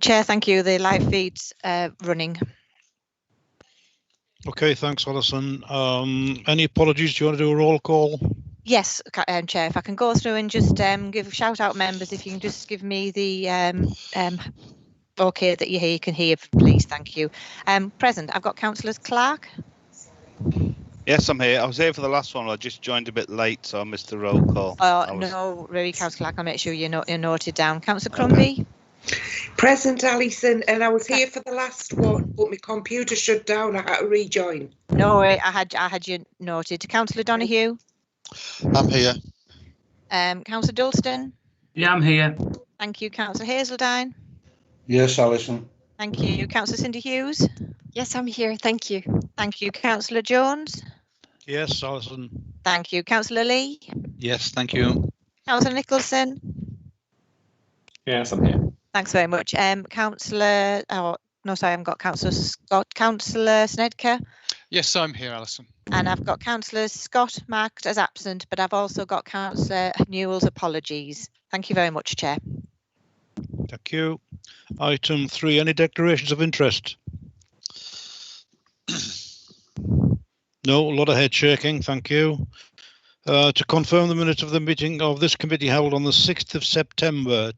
Chair, thank you. The live feed's running. Okay, thanks, Alison. Any apologies? Do you want to do a roll call? Yes, Chair, if I can go through and just give a shout out members, if you can just give me the okay that you can hear, please. Thank you. Present, I've got Councillors Clark. Yes, I'm here. I was here for the last one. I just joined a bit late, so I missed the roll call. No, really, Councillor Clark, I'll make sure you're noted down. Councillor Crumbie. Present, Alison, and I was here for the last one, but my computer shut down. I had to rejoin. No way, I had you noted. Councillor Donoghue. I'm here. Councillor Dalston. Yeah, I'm here. Thank you. Councillor Hazeldine. Yes, Alison. Thank you. Councillor Cindy Hughes. Yes, I'm here. Thank you. Thank you. Councillor Jones. Yes, Alison. Thank you. Councillor Lee. Yes, thank you. Councillor Nicholson. Yes, I'm here. Thanks very much. Councillor, oh no, sorry, I haven't got Councillor Scott. Councillor Snedker. Yes, I'm here, Alison. And I've got Councillor Scott marked as absent, but I've also got Councillor Newell's apologies. Thank you very much, Chair. Thank you. Item 3, any declarations of interest? No, a lot of head shaking, thank you. To confirm the minutes of the meeting of this committee held on the 6th of September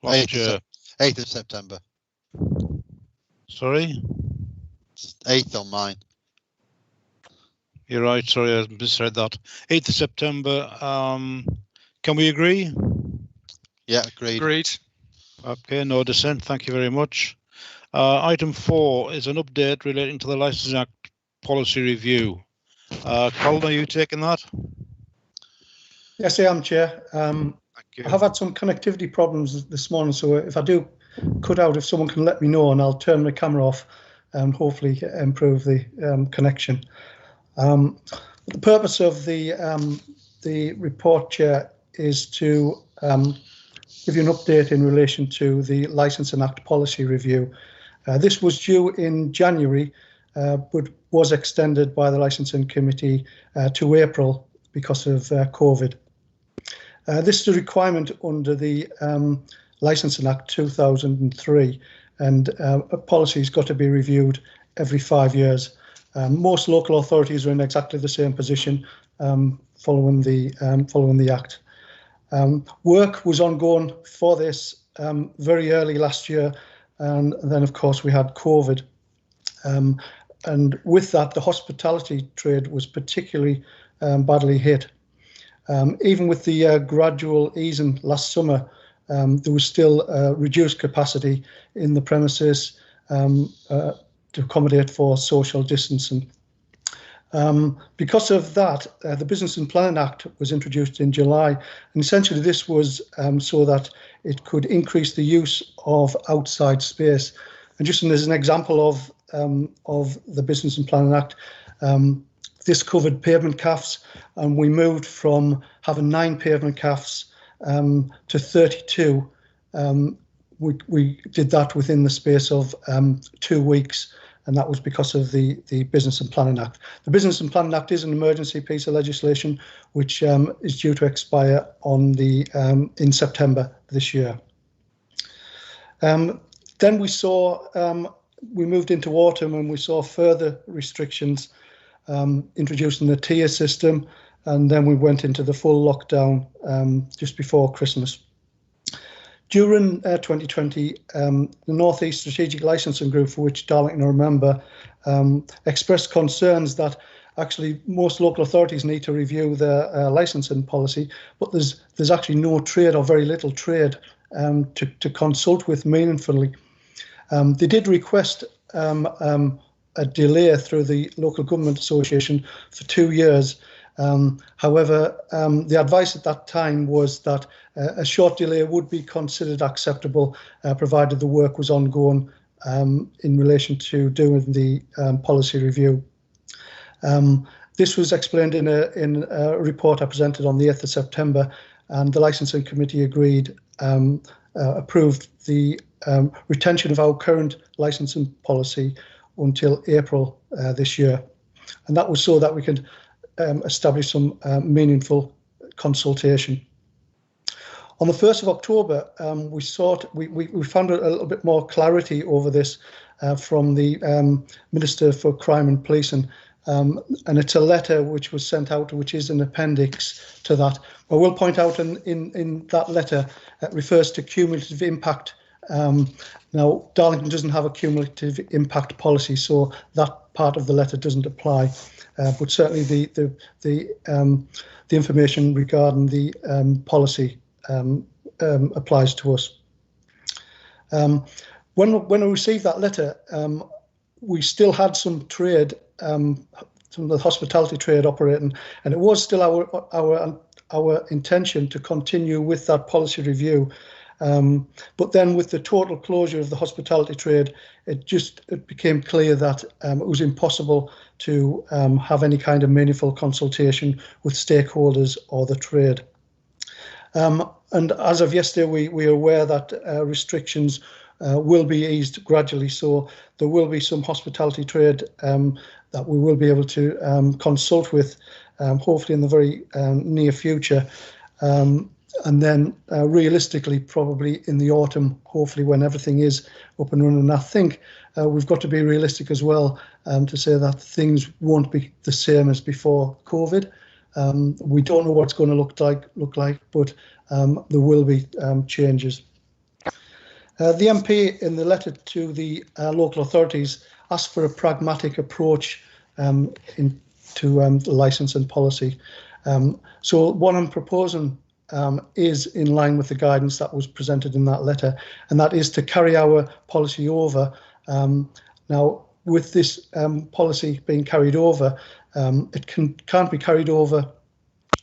last year. 8th of September. Sorry? 8th on mine. You're right, sorry, I misread that. 8th of September, can we agree? Yeah, agreed. Agreed. Okay, no dissent, thank you very much. Item 4 is an update relating to the Licensing Act policy review. Colin, are you taking that? Yes, I am, Chair. I have had some connectivity problems this morning, so if I do cut out, if someone can let me know, and I'll turn the camera off and hopefully improve the connection. The purpose of the report, Chair, is to give you an update in relation to the Licensing Act policy review. This was due in January, but was extended by the Licensing Committee to April because of COVID. This is a requirement under the Licensing Act 2003, and a policy has got to be reviewed every 5 years. Most local authorities are in exactly the same position following the Act. Work was ongoing for this very early last year, and then of course we had COVID. And with that, the hospitality trade was particularly badly hit. Even with the gradual easing last summer, there was still reduced capacity in the premises to accommodate for social distancing. Because of that, the Business and Planning Act was introduced in July, and essentially this was so that it could increase the use of outside space. And just as an example of the Business and Planning Act, this covered pavement CAFs, and we moved from having 9 pavement CAFs to 32. We did that within the space of 2 weeks, and that was because of the Business and Planning Act. The Business and Planning Act is an emergency piece of legislation which is due to expire on in September this year. Then we moved into autumn, and we saw further restrictions introduced in the tier system, and then we went into the full lockdown just before Christmas. During 2020, the North East Strategic Licensing Group, for which Darlington are a member, expressed concerns that actually most local authorities need to review their licensing policy, but there's actually no trade or very little trade to consult with meaningfully. They did request a delay through the Local Government Association for 2 years. However, the advice at that time was that a short delay would be considered acceptable, provided the work was ongoing in relation to doing the policy review. This was explained in a report I presented on the 8th of September, and the Licensing Committee approved the retention of our current licensing policy until April this year. And that was so that we could establish some meaningful consultation. On the 1st of October, we found a little bit more clarity over this from the Minister for Crime and Policing, and it's a letter which was sent out, which is an appendix to that. I will point out in that letter, it refers to cumulative impact. Now, Darlington doesn't have a cumulative impact policy, so that part of the letter doesn't apply. But certainly the information regarding the policy applies to us. When I received that letter, we still had some trade, some of the hospitality trade operating, and it was still our intention to continue with that policy review. But then with the total closure of the hospitality trade, it became clear that it was impossible to have any kind of meaningful consultation with stakeholders or the trade. And as of yesterday, we are aware that restrictions will be eased gradually. So there will be some hospitality trade that we will be able to consult with, hopefully in the very near future. And then realistically, probably in the autumn, hopefully when everything is up and running. And I think we've got to be realistic as well to say that things won't be the same as before COVID. We don't know what's going to look like, but there will be changes. The MP in the letter to the local authorities asked for a pragmatic approach to licence and policy. So what I'm proposing is in line with the guidance that was presented in that letter, and that is to carry our policy over. Now, with this policy being carried over, it can't be carried over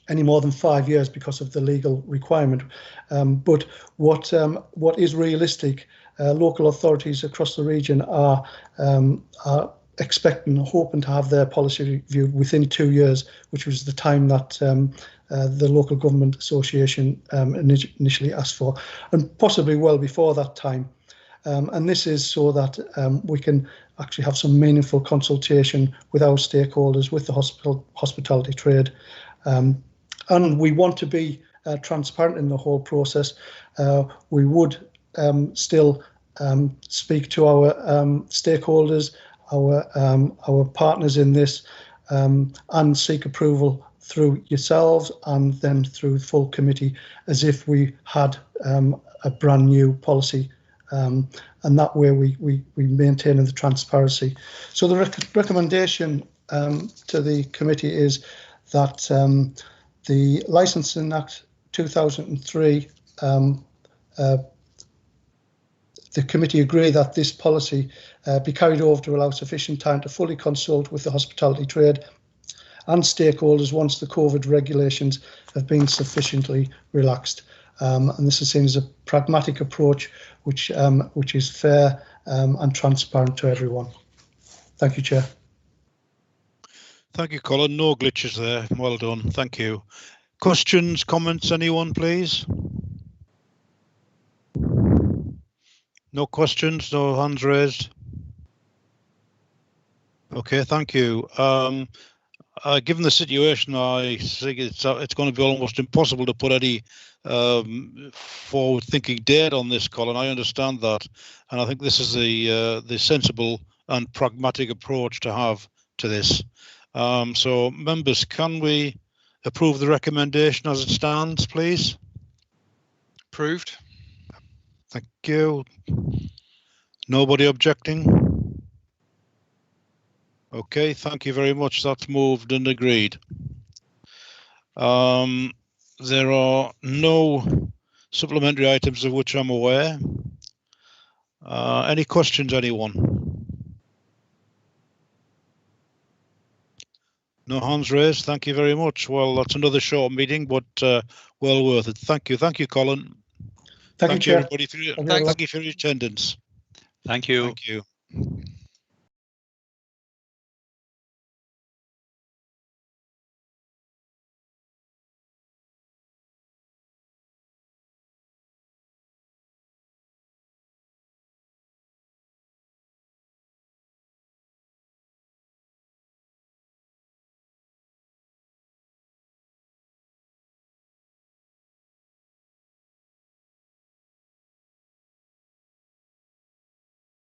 any more than 5 years because of the legal requirement. But what is realistic, local authorities across the region are expecting, hoping to have their policy reviewed within 2 years, which was the time that the Local Government Association initially asked for, and possibly well before that time. And this is so that we can actually have some meaningful consultation with our stakeholders, with the hospitality trade. And we want to be transparent in the whole process. We would still speak to our stakeholders, our partners in this, and seek approval through yourselves and then through the full committee as if we had a brand new policy. And that way we maintain the transparency. So the recommendation to the committee is that the Licensing Act 2003, the committee agree that this policy be carried over to allow sufficient time to fully consult with the hospitality trade and stakeholders once the COVID regulations have been sufficiently relaxed. And this is seen as a pragmatic approach which is fair and transparent to everyone. Thank you, Chair. Thank you, Colin. No glitches there. Well done. Thank you. Questions, comments, anyone, please? No questions, no hands raised. Okay, thank you. Given the situation, I think it's going to be almost impossible to put any forward-thinking date on this, Colin. I understand that, and I think this is the sensible and pragmatic approach to have to this. So, members, can we approve the recommendation as it stands, please? Approved. Thank you. Nobody objecting? Okay, thank you very much. That's moved and agreed. There are no supplementary items of which I'm aware. Any questions, anyone? No hands raised. Thank you very much. Well, that's another short meeting, but well worth it. Thank you. Thank you, Colin. Thank you, Chair. Everybody, thank you for your attendance. Thank you. Thank you.